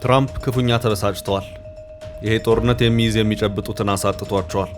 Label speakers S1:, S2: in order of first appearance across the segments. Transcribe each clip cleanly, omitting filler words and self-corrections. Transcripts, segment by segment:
S1: ትራምፕ ክፉኛ ተበሳጭተዋል። ይሄ ጦርነት የሚይዝ የሚጨብጡትን አሳጥቷቸዋል።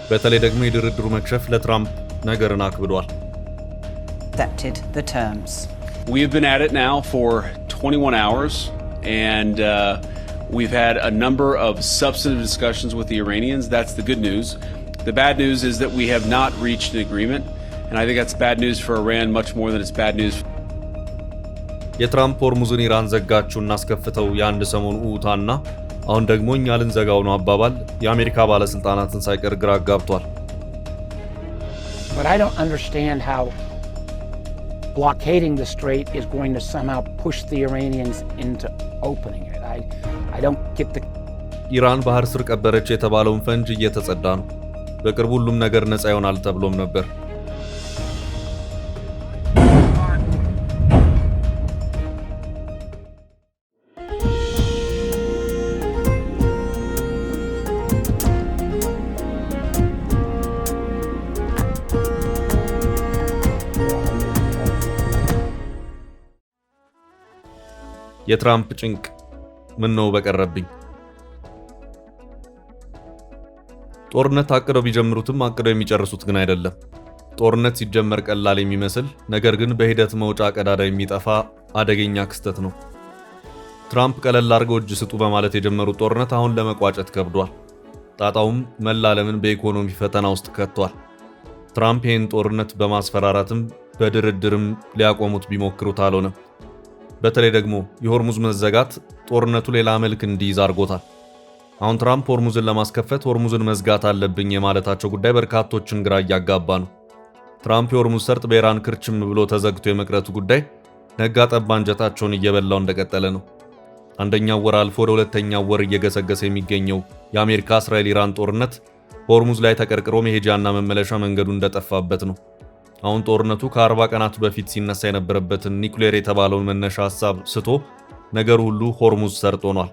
S1: በተለይ ደግሞ የድርድሩ መክሸፍ ለትራምፕ ነገርን አክብዷል።
S2: We have been at it now for 21 hours and we've had a number of substantive discussions with the Iranians. That's the good news. The bad news is that we have not reached an agreement, and I think that's bad news for Iran much more than it's bad news.
S1: የትራምፕ ሆርሙዝን ኢራን ዘጋችው እናስከፍተው የአንድ ሰሞን ኡታና አሁን ደግሞ እኛ ልንዘጋው ነው አባባል የአሜሪካ ባለስልጣናትን ሳይቀር ግራ አጋብቷል።
S3: But I don't understand how blockading the strait is going to somehow push the Iranians into opening it. I don't get the
S1: ኢራን ባህር ስር ቀበረች የተባለውን ፈንጅ እየተጸዳ ነው። በቅርቡ ሁሉም ነገር ነፃ ይሆናል ተብሎም ነበር። የትራምፕ ጭንቅ ምን ነው በቀረብኝ። ጦርነት አቅደው ቢጀምሩትም አቅደው የሚጨርሱት ግን አይደለም። ጦርነት ሲጀመር ቀላል የሚመስል ነገር ግን በሂደት መውጫ ቀዳዳ የሚጠፋ አደገኛ ክስተት ነው። ትራምፕ ቀለል አድርገው እጅ ስጡ በማለት የጀመሩት ጦርነት አሁን ለመቋጨት ከብዷል። ጣጣውም መላ ዓለምን በኢኮኖሚ ፈተና ውስጥ ከቷል። ትራምፕ ይህን ጦርነት በማስፈራራትም በድርድርም ሊያቆሙት ቢሞክሩት አልሆነም። በተለይ ደግሞ የሆርሙዝ መዘጋት ጦርነቱ ሌላ መልክ እንዲይዝ አድርጎታል። አሁን ትራምፕ ሆርሙዝን ለማስከፈት ሆርሙዝን መዝጋት አለብኝ የማለታቸው ጉዳይ በርካቶችን ግራ እያጋባ ነው። ትራምፕ የሆርሙዝ ሰርጥ በኢራን ክርችም ብሎ ተዘግቶ የመቅረቱ ጉዳይ ነጋ ጠባ አንጀታቸውን እየበላው እንደቀጠለ ነው። አንደኛው ወር አልፎ ወደ ሁለተኛው ወር እየገሰገሰ የሚገኘው የአሜሪካ እስራኤል ኢራን ጦርነት ሆርሙዝ ላይ ተቀርቅሮ መሄጃና መመለሻ መንገዱ እንደጠፋበት ነው። አሁን ጦርነቱ ከ40 ቀናት በፊት ሲነሳ የነበረበትን ኒኩሌር የተባለውን መነሻ ሐሳብ ስቶ ነገሩ ሁሉ ሆርሙዝ ሰርጥ ሆኗል።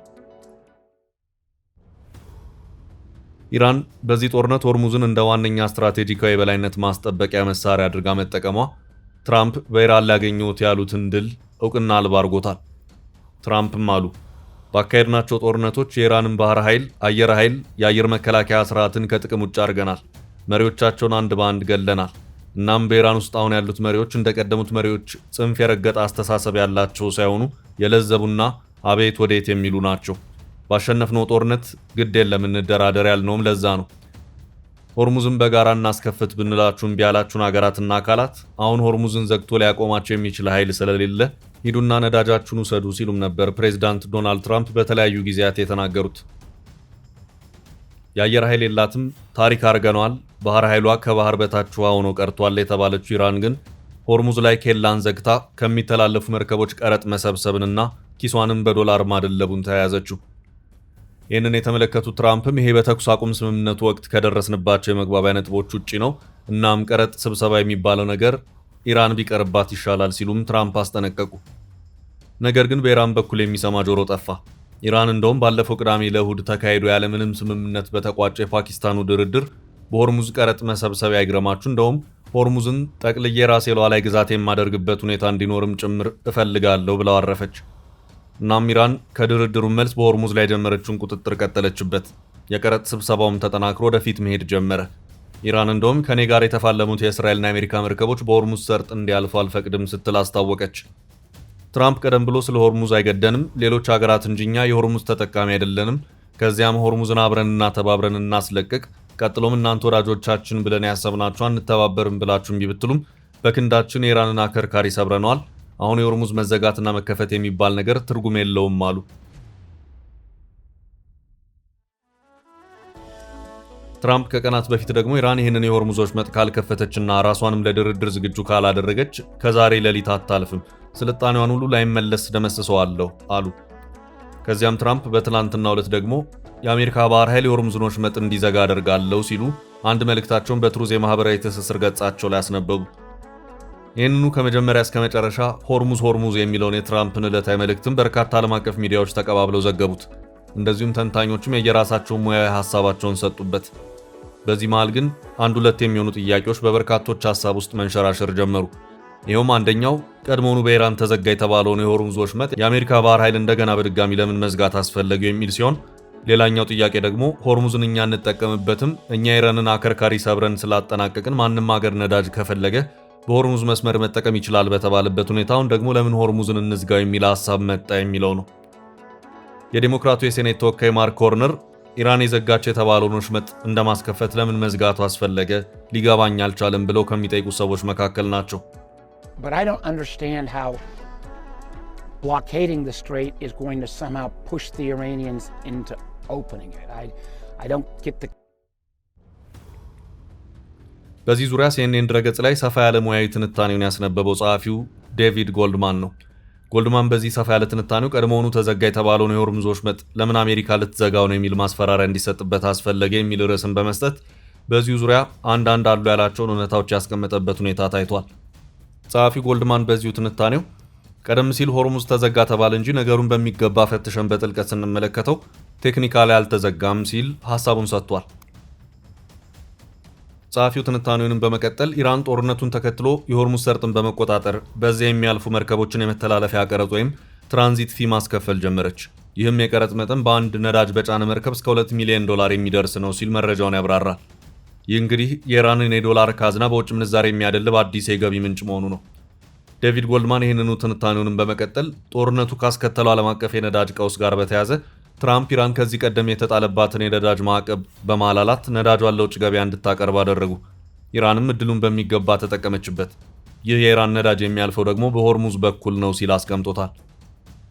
S1: ኢራን በዚህ ጦርነት ሆርሙዝን እንደ ዋነኛ ስትራቴጂካዊ የበላይነት ማስጠበቂያ መሳሪያ አድርጋ መጠቀሟ ትራምፕ በኢራን ሊያገኙት ያሉትን ድል እውቅና አልባ አድርጎታል። ትራምፕም አሉ ባካሄድናቸው ጦርነቶች የኢራንን ባህር ኃይል፣ አየር ኃይል፣ የአየር መከላከያ ስርዓትን ከጥቅም ውጭ አድርገናል። መሪዎቻቸውን አንድ በአንድ ገለናል። እናም በኢራን ውስጥ አሁን ያሉት መሪዎች እንደቀደሙት መሪዎች ጽንፍ የረገጠ አስተሳሰብ ያላቸው ሳይሆኑ የለዘቡና አቤት ወዴት የሚሉ ናቸው። ባሸነፍነው ጦርነት ግድ የለም እንደራደር ያልነውም ለዛ ነው። ሆርሙዝን በጋራ እናስከፍት ብንላችሁም ቢያላችሁን ሀገራትና አካላት አሁን ሆርሙዝን ዘግቶ ሊያቆማቸው የሚችል ኃይል ስለሌለ ሂዱና ነዳጃችሁን ውሰዱ ሲሉም ነበር ፕሬዝዳንት ዶናልድ ትራምፕ በተለያዩ ጊዜያት የተናገሩት። የአየር ኃይል የላትም፣ ታሪክ አርገኗል፣ ባህር ኃይሏ ከባህር በታች ሆኖ ቀርቷል የተባለችው ኢራን ግን ሆርሙዝ ላይ ኬላን ዘግታ ከሚተላለፉ መርከቦች ቀረጥ መሰብሰብንና ኪሷንም በዶላር ማደለቡን ተያያዘችው። ይህንን የተመለከቱት ትራምፕም ይሄ በተኩስ አቁም ስምምነቱ ወቅት ከደረስንባቸው የመግባቢያ ነጥቦች ውጪ ነው፣ እናም ቀረጥ ስብሰባ የሚባለው ነገር ኢራን ቢቀርባት ይሻላል ሲሉም ትራምፕ አስጠነቀቁ። ነገር ግን በኢራን በኩል የሚሰማ ጆሮ ጠፋ። ኢራን እንደውም ባለፈው ቅዳሜ ለእሁድ ተካሂዶ ያለምንም ስምምነት በተቋጨ የፓኪስታኑ ድርድር በሆርሙዝ ቀረጥ መሰብሰቢያ አይግረማችሁ እንደውም ሆርሙዝን ጠቅልዬ ራሴ ሉዓላዊ ግዛት የማደርግበት ሁኔታ እንዲኖርም ጭምር እፈልጋለሁ ብለው አረፈች። እናም ኢራን ከድርድሩ መልስ በሆርሙዝ ላይ የጀመረችውን ቁጥጥር ቀጠለችበት። የቀረጥ ስብሰባውም ተጠናክሮ ወደፊት መሄድ ጀመረ። ኢራን እንደውም ከኔ ጋር የተፋለሙት የእስራኤልና የአሜሪካ መርከቦች በሆርሙዝ ሰርጥ እንዲያልፉ አልፈቅድም ስትል አስታወቀች። ትራምፕ ቀደም ብሎ ስለ ሆርሙዝ አይገደንም፣ ሌሎች ሀገራት እንጂኛ የሆርሙዝ ተጠቃሚ አይደለንም፣ ከዚያም ሆርሙዝን አብረንና ተባብረን እናስለቅቅ፣ ቀጥሎም እናንተ ወዳጆቻችን ብለን ያሰብናችሁ አንተባበርም ብላችሁ እምቢ ብትሉም በክንዳችን የኢራንን አከርካሪ ሰብረነዋል፣ አሁን የሆርሙዝ መዘጋትና መከፈት የሚባል ነገር ትርጉም የለውም አሉ። ትራምፕ ከቀናት በፊት ደግሞ ኢራን ይህንን የሆርሙዞች መጥ ካልከፈተችና ራሷንም ለድርድር ዝግጁ ካላደረገች ከዛሬ ሌሊት አታልፍም፣ ስልጣኔዋን ሁሉ ላይመለስ ደመስሰዋለሁ አሉ። ከዚያም ትራምፕ በትላንትናው ዕለት ደግሞ የአሜሪካ ባህር ኃይል የሆርሙዝን ወሽመጥ እንዲዘጋ አደርጋለሁ ሲሉ አንድ መልእክታቸውን በትሩዝ የማህበራዊ ትስስር ገጻቸው ላይ አስነበቡ። ይህንኑ ከመጀመሪያ እስከ መጨረሻ ሆርሙዝ የሚለውን የትራምፕን ዕለታዊ መልእክትም በርካታ ዓለም አቀፍ ሚዲያዎች ተቀባብለው ዘገቡት። እንደዚሁም ተንታኞችም የየራሳቸውን ሙያዊ ሐሳባቸውን ሰጡበት። በዚህ መሃል ግን አንድ ሁለት የሚሆኑ ጥያቄዎች በበርካቶች ሐሳብ ውስጥ መንሸራሸር ጀመሩ። ይኸውም አንደኛው ቀድሞውኑ በኢራን ተዘጋ የተባለውን የሆርሙዝ ወሽመጥ የአሜሪካ ባህር ኃይል እንደገና በድጋሚ ለምን መዝጋት አስፈለገው የሚል ሲሆን፣ ሌላኛው ጥያቄ ደግሞ ሆርሙዝን እኛ እንጠቀምበትም እኛ ኢራንን አከርካሪ ሰብረን ስላጠናቀቅን ማንም ሀገር ነዳጅ ከፈለገ በሆርሙዝ መስመር መጠቀም ይችላል በተባለበት ሁኔታውን ደግሞ ለምን ሆርሙዝን እንዝጋው የሚል ሐሳብ መጣ የሚለው ነው። የዲሞክራቱ የሴኔት ተወካይ ማርክ ኮርነር ኢራን የዘጋቸው የተባለውን ወሽመጥ እንደማስከፈት ለምን መዝጋቱ አስፈለገ ሊገባኝ አልቻለም ብለው ከሚጠይቁ ሰዎች መካከል ናቸው።
S3: But I don't understand how blockading the strait is going to somehow push the Iranians into opening it. I don't get the.
S1: በዚህ ዙሪያ CNN ድረገጽ ላይ ሰፋ ያለ ሙያዊ ትንታኔውን ያስነበበው ጸሐፊው ዴቪድ ጎልድማን ነው። ጎልድማን በዚህ ሰፋ ያለ ትንታኔው ቀድሞውኑ ተዘጋ የተባለውን የሆርሙዝ ወሽመጥ ለምን አሜሪካ ልትዘጋው ነው የሚል ማስፈራሪያ እንዲሰጥበት አስፈለገ የሚል ርዕስን በመስጠት በዚሁ ዙሪያ አንዳንድ አሉ ያላቸውን እውነታዎች ያስቀመጠበት ሁኔታ ታይቷል። ጸሐፊው ጎልድማን በዚሁ ትንታኔው ቀደም ሲል ሆርሙዝ ተዘጋ ተባለ እንጂ ነገሩን በሚገባ ፈትሸን በጥልቀት ስንመለከተው ቴክኒካሊ አልተዘጋም ሲል ሐሳቡን ሰጥቷል። ጸሐፊው ትንታኔውንም በመቀጠል ኢራን ጦርነቱን ተከትሎ የሆርሙዝ ሰርጥን በመቆጣጠር በዚያ የሚያልፉ መርከቦችን የመተላለፊያ ቀረጥ ወይም ትራንዚት ፊ ማስከፈል ጀመረች። ይህም የቀረጥ መጠን በአንድ ነዳጅ በጫነ መርከብ እስከ $2 ሚሊዮን የሚደርስ ነው ሲል መረጃውን ያብራራል። ይህ እንግዲህ የኢራንን የዶላር ካዝና በውጭ ምንዛሬ የሚያደልብ አዲስ የገቢ ምንጭ መሆኑ ነው። ዴቪድ ጎልድማን ይህንኑ ትንታኔውንም በመቀጠል ጦርነቱ ካስከተለው ዓለም አቀፍ የነዳጅ ቀውስ ጋር በተያያዘ ትራምፕ ኢራን ከዚህ ቀደም የተጣለባትን የነዳጅ ማዕቀብ በማላላት ነዳጇን ለውጭ ገበያ እንድታቀርብ አደረጉ። ኢራንም እድሉን በሚገባ ተጠቀመችበት። ይህ የኢራን ነዳጅ የሚያልፈው ደግሞ በሆርሙዝ በኩል ነው ሲል አስቀምጦታል።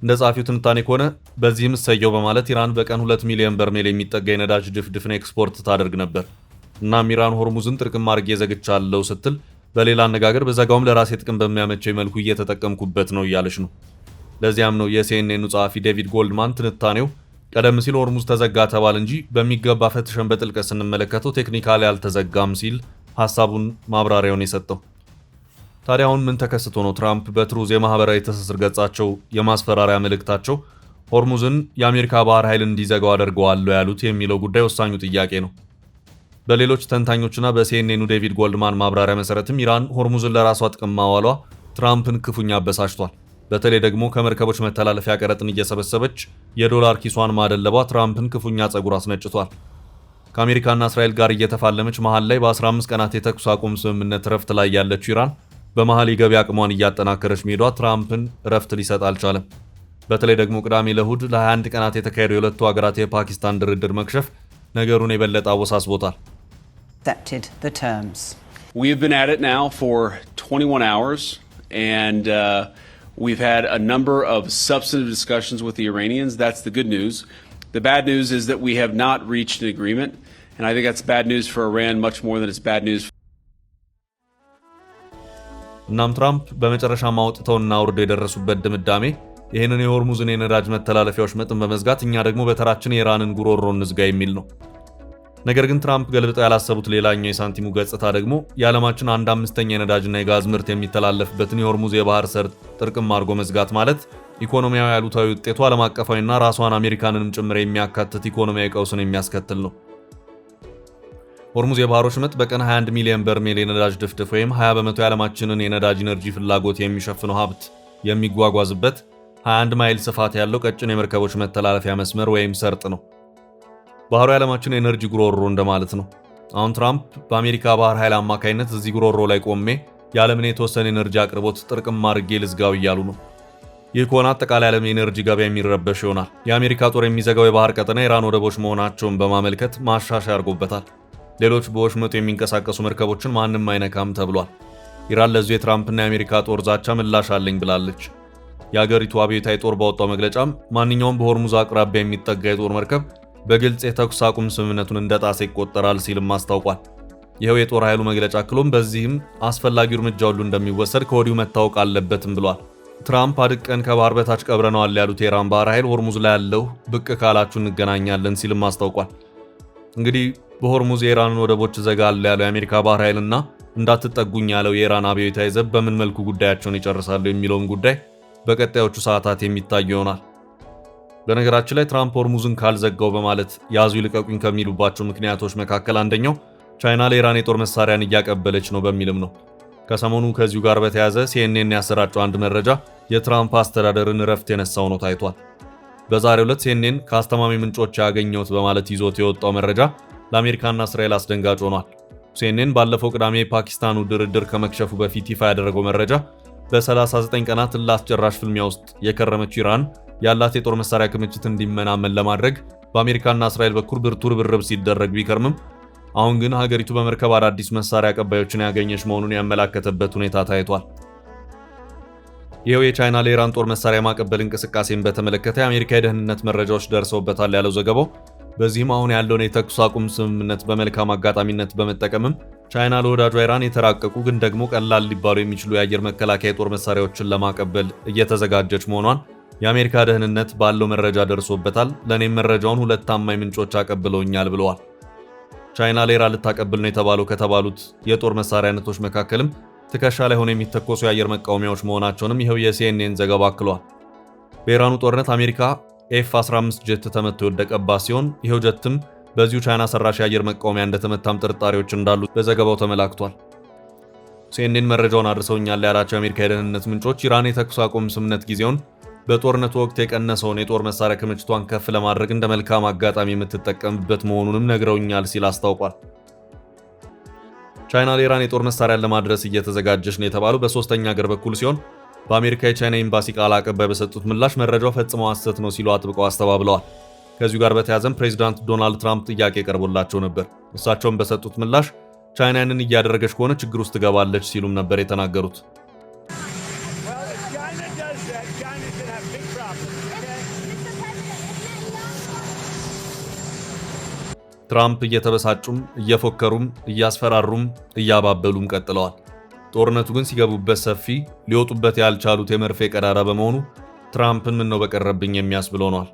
S1: እንደ ጸሐፊው ትንታኔ ከሆነ በዚህም እሰየው በማለት ኢራን በቀን 2 ሚሊዮን በርሜል የሚጠጋ የነዳጅ ድፍድፍን ኤክስፖርት ታደርግ ነበር። እናም ኢራን ሆርሙዝን ጥርቅም አድርጌ ዘግቻለሁ ስትል በሌላ አነጋገር በዘጋውም ለራሴ ጥቅም በሚያመቸው መልኩ እየተጠቀምኩበት ነው እያለች ነው። ለዚያም ነው የሲኤንኤኑ ጸሐፊ ዴቪድ ጎልድማን ትንታኔው ቀደም ሲል ሆርሙዝ ተዘጋ ተባለ እንጂ በሚገባ ፈትሸን በጥልቀት ስንመለከተው ቴክኒካሊ አልተዘጋም ሲል ሐሳቡን ማብራሪያውን የሰጠው። ታዲያ አሁን ምን ተከስቶ ነው ትራምፕ በትሩዝ የማህበራዊ ትስስር ገጻቸው የማስፈራሪያ መልእክታቸው ሆርሙዝን የአሜሪካ ባህር ኃይል እንዲዘጋው አደርገዋለሁ ያሉት የሚለው ጉዳይ ወሳኙ ጥያቄ ነው። በሌሎች ተንታኞችና በሲኤንኤኑ ዴቪድ ጎልድማን ማብራሪያ መሰረትም ኢራን ሆርሙዝን ለራሷ ጥቅም ማዋሏ ትራምፕን ክፉኛ አበሳጭቷል። በተለይ ደግሞ ከመርከቦች መተላለፊያ ቀረጥን እየሰበሰበች የዶላር ኪሷን ማደለቧ ትራምፕን ክፉኛ ጸጉር አስነጭቷል። ከአሜሪካና እስራኤል ጋር እየተፋለመች መሃል ላይ በ15 ቀናት የተኩስ አቁም ስምምነት ረፍት ላይ ያለችው ኢራን በመሃል የገቢ አቅሟን እያጠናከረች መሄዷ ትራምፕን ረፍት ሊሰጥ አልቻለም። በተለይ ደግሞ ቅዳሜ ለእሁድ ለ21 ቀናት የተካሄደው የሁለቱ ሀገራት የፓኪስታን ድርድር መክሸፍ ነገሩን የበለጠ አወሳስቦታል።
S2: We've been at it now for 21 hours and we've had a number of substantive discussions with the Iranians. That's the good news. The bad news is that we have not reached an agreement, and I think that's bad news for Iran much more than it's bad news.
S1: እናም ትራምፕ በመጨረሻ ማውጥተውና አውርደው የደረሱበት ድምዳሜ ይህንን የሆርሙዝን የነዳጅ መተላለፊያዎች መጠን በመዝጋት እኛ ደግሞ በተራችን የኢራንን ጉሮሮ እንዝጋ የሚል ነው። ነገር ግን ትራምፕ ገልብጠው ያላሰቡት ሌላኛው የሳንቲሙ ገጽታ ደግሞ የዓለማችን 1/5 የነዳጅና የጋዝ ምርት የሚተላለፍበትን የሆርሙዝ የባህር ሰርጥ ጥርቅም አድርጎ መዝጋት ማለት ኢኮኖሚያዊ አሉታዊ ውጤቱ ዓለም አቀፋዊና ራሷን አሜሪካንንም ጭምር የሚያካትት ኢኮኖሚያዊ ቀውስን የሚያስከትል ነው። ሆርሙዝ የባህር ወሽመጥ በቀን 21 ሚሊዮን በርሜል የነዳጅ ድፍድፍ ወይም 20 በመቶ የዓለማችንን የነዳጅ ኢነርጂ ፍላጎት የሚሸፍነው ሀብት የሚጓጓዝበት 21 ማይል ስፋት ያለው ቀጭን የመርከቦች መተላለፊያ መስመር ወይም ሰርጥ ነው። ባህሩ የዓለማችን የኤነርጂ ጉሮሮ እንደማለት ነው። አሁን ትራምፕ በአሜሪካ ባህር ኃይል አማካይነት እዚህ ጉሮሮ ላይ ቆሜ የዓለምን የተወሰነ ኤነርጂ አቅርቦት ጥርቅም አድርጌ ልዝጋው እያሉ ነው። ይህ ከሆነ አጠቃላይ ዓለም የኤነርጂ ገበያ የሚረበሽ ይሆናል። የአሜሪካ ጦር የሚዘጋው የባህር ቀጠና ኢራን ወደቦች መሆናቸውን በማመልከት ማሻሻያ አድርጎበታል። ሌሎች በወሽመጡ የሚንቀሳቀሱ መርከቦችን ማንም አይነካም ተብሏል። ኢራን ለዚሁ የትራምፕና የአሜሪካ ጦር ዛቻ ምላሽ አለኝ ብላለች። የአገሪቱ አብዮታዊ ጦር ባወጣው መግለጫም ማንኛውም በሆርሙዝ አቅራቢያ የሚጠጋ የጦር መርከብ በግልጽ የተኩስ አቁም ስምምነቱን እንደጣሰ ይቆጠራል ሲልም አስታውቋል። ይኸው የጦር ኃይሉ መግለጫ አክሎም በዚህም አስፈላጊው እርምጃ ሁሉ እንደሚወሰድ ከወዲሁ መታወቅ አለበትም ብሏል። ትራምፕ አድቀን ከባህር በታች ቀብረነዋል ያሉት የኢራን ባህር ኃይል ሆርሙዝ ላይ ያለው ብቅ ካላችሁ እንገናኛለን ሲልም አስታውቋል። እንግዲህ በሆርሙዝ የኢራንን ወደቦች እዘጋለሁ ያለው የአሜሪካ ባህር ኃይልና እንዳትጠጉኝ ያለው የኢራን አብዮታዊ ዘብ በምን መልኩ ጉዳያቸውን ይጨርሳሉ የሚለውን ጉዳይ በቀጣዮቹ ሰዓታት የሚታይ ይሆናል። በነገራችን ላይ ትራምፕ ሆርሙዝን ካልዘጋው በማለት ያዙ ይልቀቁኝ ከሚሉባቸው ምክንያቶች መካከል አንደኛው ቻይና ለኢራን የጦር መሳሪያን እያቀበለች ነው በሚልም ነው። ከሰሞኑ ከዚሁ ጋር በተያያዘ ሲኤንኤን ያሰራጨው አንድ መረጃ የትራምፕ አስተዳደርን እረፍት የነሳው ነው ታይቷል። በዛሬው ዕለት ሲኤንኤን ከአስተማሚ ምንጮች ያገኘሁት በማለት ይዞት የወጣው መረጃ ለአሜሪካና እስራኤል አስደንጋጭ ሆኗል። ሲኤንኤን ባለፈው ቅዳሜ የፓኪስታኑ ድርድር ከመክሸፉ በፊት ይፋ ያደረገው መረጃ በ39 ቀናት ለአስጨራሽ ፍልሚያ ውስጥ የከረመችው ኢራን ያላት የጦር መሳሪያ ክምችት እንዲመናመን ለማድረግ በአሜሪካና እስራኤል በኩል ብርቱ ርብርብ ሲደረግ ቢከርምም አሁን ግን ሀገሪቱ በመርከብ አዳዲስ መሳሪያ አቀባዮችን ያገኘች መሆኑን ያመላከተበት ሁኔታ ታይቷል። ይኸው የቻይና ለኢራን ጦር መሳሪያ ማቀበል እንቅስቃሴን በተመለከተ የአሜሪካ የደህንነት መረጃዎች ደርሰውበታል ያለው ዘገባው፣ በዚህም አሁን ያለውን የተኩስ አቁም ስምምነት በመልካም አጋጣሚነት በመጠቀምም ቻይና ለወዳጇ ኢራን የተራቀቁ ግን ደግሞ ቀላል ሊባሉ የሚችሉ የአየር መከላከያ የጦር መሳሪያዎችን ለማቀበል እየተዘጋጀች መሆኗን የአሜሪካ ደህንነት ባለው መረጃ ደርሶበታል፣ ለእኔም መረጃውን 2 ታማኝ ምንጮች አቀብለውኛል ብለዋል። ቻይና ለኢራን ልታቀብል ነው ከተባሉት የጦር መሳሪያ አይነቶች መካከልም ትከሻ ላይ ሆነው የሚተኮሱ የአየር መቃወሚያዎች መሆናቸውንም ይኸው የሲኤንኤን ዘገባ አክሏል። በኢራኑ ጦርነት አሜሪካ ኤፍ-15 ጀት ተመቶ የወደቀባት ሲሆን ይኸው ጀትም በዚሁ ቻይና ሰራሽ የአየር መቃወሚያ እንደተመታም ጥርጣሬዎች እንዳሉ በዘገባው ተመላክቷል። ሲኤንኤን መረጃውን አድርሰውኛል ያላቸው የአሜሪካ የደህንነት ምንጮች ኢራን የተኩስ አቁም ስምምነት ጊዜውን በጦርነቱ ወቅት የቀነሰውን የጦር መሳሪያ ክምችቷን ከፍ ለማድረግ እንደ መልካም አጋጣሚ የምትጠቀምበት መሆኑንም ነግረውኛል ሲል አስታውቋል። ቻይና ለኢራን የጦር መሳሪያን ለማድረስ እየተዘጋጀች ነው የተባለው በሶስተኛ ሀገር በኩል ሲሆን በአሜሪካ የቻይና ኤምባሲ ቃል አቀባይ በሰጡት ምላሽ መረጃው ፈጽሞ ሐሰት ነው ሲሉ አጥብቀው አስተባብለዋል። ከዚሁ ጋር በተያያዘም ፕሬዚዳንት ዶናልድ ትራምፕ ጥያቄ ቀርቦላቸው ነበር። እሳቸውም በሰጡት ምላሽ ቻይና ያንን እያደረገች ከሆነ ችግር ውስጥ ትገባለች ሲሉም ነበር የተናገሩት። ትራምፕ እየተበሳጩም እየፎከሩም እያስፈራሩም እያባበሉም ቀጥለዋል። ጦርነቱ ግን ሲገቡበት ሰፊ ሊወጡበት ያልቻሉት የመርፌ ቀዳዳ በመሆኑ ትራምፕን ምን ነው በቀረብኝ የሚያስብል ሆኗል።